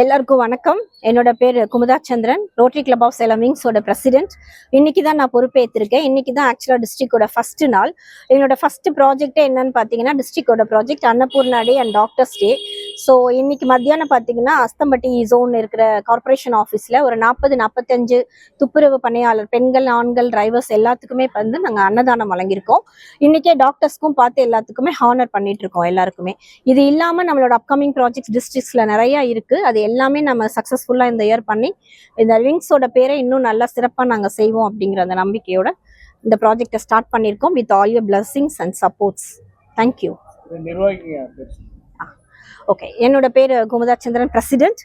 எல்லாருக்கும் வணக்கம். என்னோட பேர் Kumudha Chandran, rotary club of Salem விங்ஸோட பிரசிடென்ட். இன்னைக்கு தான் நான் பொறுப்பேற்றிருக்கேன். இன்னைக்கு தான் ஆக்சுவலாக டிஸ்ட்ரிக்டோட ஃபர்ஸ்ட் நாள். என்னோட ஃபர்ஸ்ட் ப்ராஜெக்டே என்னன்னு பார்த்தீங்கன்னா டிஸ்ட்ரிக்டோட project Annapoorna day and doctors day. So இன்னைக்கு மத்தியானம் பார்த்தீங்கன்னா அஸ்தம்பட்டி ஜோன் இருக்கிற கார்பரேஷன் ஆஃபீஸில் ஒரு 40-45 துப்புரவு பணியாளர் பெண்கள் ஆண்கள் டிரைவர்ஸ் எல்லாத்துக்குமே வந்து நாங்கள் அன்னதானம் வழங்கியிருக்கோம். இன்னைக்கே டாக்டர்ஸ்க்கும் பார்த்து எல்லாத்துக்குமே ஹானர் பண்ணிட்டு இருக்கோம் எல்லாருக்குமே. இது இல்லாமல் நம்மளோட அப்கமிங் ப்ராஜெக்ட்ஸ் டிஸ்ட்ரிக்ட்ஸில் நிறையா இருக்குது. அது எல்லாமே நம்ம சக்ஸஸ்ஃபுல்லாக இந்த இயர் பண்ணி இந்த விங்ஸோட பேரை இன்னும் நல்லா சிறப்பாக நாங்கள் செய்வோம் அப்படிங்கிற அந்த நம்பிக்கையோட இந்த ப்ராஜெக்டை ஸ்டார்ட் பண்ணியிருக்கோம் with all your blessings and supports. Thank you. Okay, என்னோட பேர் குமுதா சந்திரன், பிரசிடென்ட்.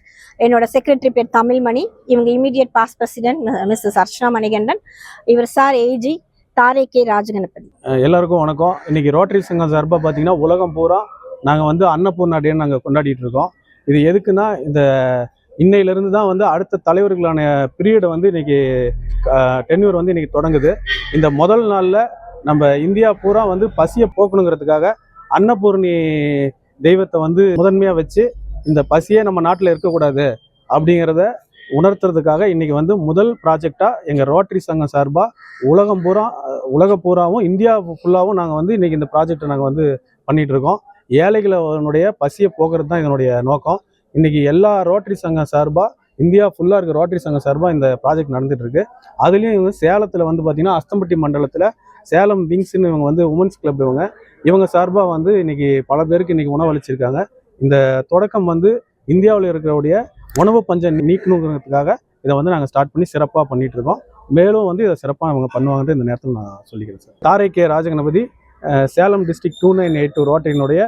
என்னோட செக்ரட்டரி பேர் தமிழ்மணி. இவங்க immediate past president missus Archana Manikandan. இவர் சார் ஏஜி தாரே கே ராஜகணபதி. எல்லாருக்கும் வணக்கம். இன்னைக்கு ரோட்டரி சங்கம் சார்பாக பார்த்தீங்கன்னா உலகம் பூரா நாங்கள் வந்து அன்னபூர்ணா டேன்னு நாங்கள் கொண்டாடிட்டு இருக்கோம். இது எதுக்குன்னா இந்த இன்னையிலேருந்து தான் வந்து அடுத்த தலைவர்களான பீரியடை வந்து இன்னைக்கு டென்யூர் வந்து இன்னைக்கு தொடங்குது. இந்த முதல் நாளில் நம்ம இந்தியா பூரா வந்து பசியை போக்கணுங்கிறதுக்காக அன்னபூர்ணி தெய்வத்தை வந்து முதன்மையாக வச்சு இந்த பசியே நம்ம நாட்டில் இருக்கக்கூடாது அப்படிங்கிறத உணர்த்துறதுக்காக இன்னைக்கு வந்து முதல் ப்ராஜெக்டாக எங்கள் ரோட்டரி சங்கம் சார்பாக உலக பூராவும் இந்தியா ஃபுல்லாகவும் நாங்கள் வந்து இன்னைக்கு இந்த ப்ராஜெக்டை நாங்கள் வந்து பண்ணிட்டு இருக்கோம். ஏழைகளுடைய பசியை போக்குறது தான் இதனுடைய நோக்கம். இன்னைக்கு எல்லா ரோட்டரி சங்கம் சார்பாக இந்தியா ஃபுல்லாக இருக்க ரோட்டரி சங்கம் சார்பாக இந்த ப்ராஜெக்ட் நடந்துட்டு இருக்கு. அதுலேயும் இவங்க சேலத்தில் வந்து பார்த்தீங்கன்னா அஸ்தம்பட்டி மண்டலத்தில் சேலம் விங்ஸ்ன்னு இவங்க வந்து உமன்ஸ் கிளப் இவங்க சார்பாக வந்து இன்னைக்கு பல பேருக்கு இன்னைக்கு உணவளிச்சிருக்காங்க. இந்த தொடக்கம் வந்து இந்தியாவில் இருக்கிறவுடைய உணவு பஞ்சம் நீக்கணுங்கிறதுக்காக இதை வந்து நாங்கள் ஸ்டார்ட் பண்ணி சிறப்பாக பண்ணிட்டு இருக்கோம். மேலும் வந்து இதை சிறப்பாக அவங்க பண்ணுவாங்கன்ட்டு இந்த நேரத்தில் நான் சொல்லிக்கிறேன் சார். தாரே கே ராஜகணபதி, சேலம் டிஸ்ட்ரிக்ட் 2982 ரோட்டரியினுடைய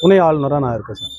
துணை ஆளுநராக நான் இருக்கேன் சார்.